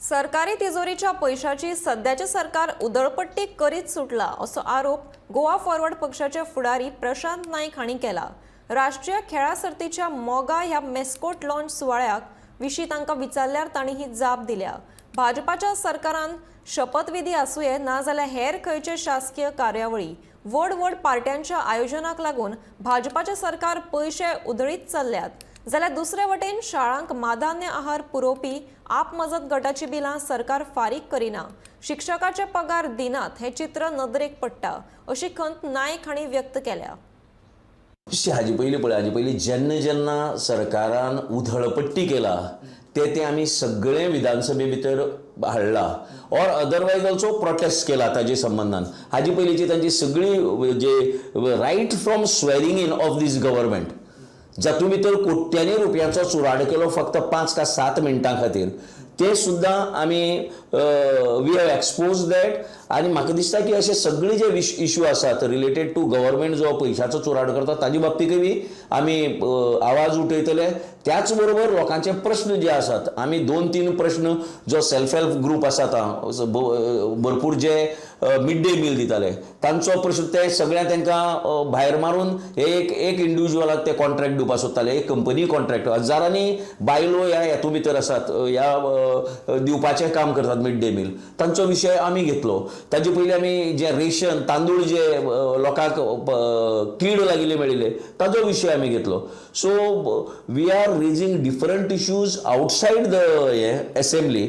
सरकारी तिजोरीच्या पैशाची सध्याचे सरकार उधळपट्टी करीत सुटला असो आरोप गोवा फॉरवर्ड पक्षाचे फुडारी प्रशांत नाईक हांणी केला। राष्ट्रीय खेळा सर्तीच्या मोगा ह्या मेस्कोट लॉन्च सुवाळ्याक विशीं तांकां विचारल्यार तांणी ही जाप दिल्या। भाजपाच्या सरकारान शपथविधी आसूये ना जाल्यार हेर खंयचे शासकीय कार्यावळी व्हड व्हड पार्ट्यांच्या आयोजनाक लागून भाजपाचे सरकार पैसे उधळीत चल्ल्यात जाल्यार दुसरे वटेन शाळांक माधान्य आहार पुरवपी आप मजत गटाची बिलां सरकार फारीक करिना, शिक्षकाचे पगार दिनात हे चित्र नदरेक पडटा अशी खंत नायक हांणी व्यक्त केल्या। हाजी पयलीं जेन्ना जेन्ना सरकारान उधळपट्टी केला ते आमी सगळे विधानसभे भितर हाडला और अदरवायज ऑल्सो प्रोटेस्ट केला ताजे संबंधान। हाजी पयलींची तांची सगळी जे right from swearing in of this government जातून भितर कोट्यांनी रुपयांचो चुराड केलो फक्त 5 का 7 मिनटां खातीर ते सुद्दां आमी वी हॅव एक्सपोज दॅट। आनी म्हाका दिसता की अशे सगळे जे इश्यू आसात रिलेटेड टू गव्हर्मेंट जो पयशाचो चुराड करता ताजे बाबतींतय बी आमी आवाज उठयतले। त्याच बरोबर लोकांचे प्रश्न जे आसात आमी 2-3 प्रश्न जो सेल्फ हेल्प ग्रुप आसात भरपूर जे मिड डे मील दिताले तांचो प्रश्न ते सगळ्या तांकां भायर मारून एक इंडिव्हिज्युअलाक ते कॉन्ट्रॅक्ट दिवपाक सोदताले, एक कंपनी कॉन्ट्रॅक्ट हजारांनी बायलो ह्या हेतू भितर आसात ह्या दिवपाचें काम करतात मिड डे मील तांचो विशय आमी घेतलो। ताजे पयलीं आमी जे रेशन तांदूळ जे लोकांक कीड लागिल्ले मेळिल्ले ताजो विशय आमी घेतलो। So we are raising different issues outside the assembly.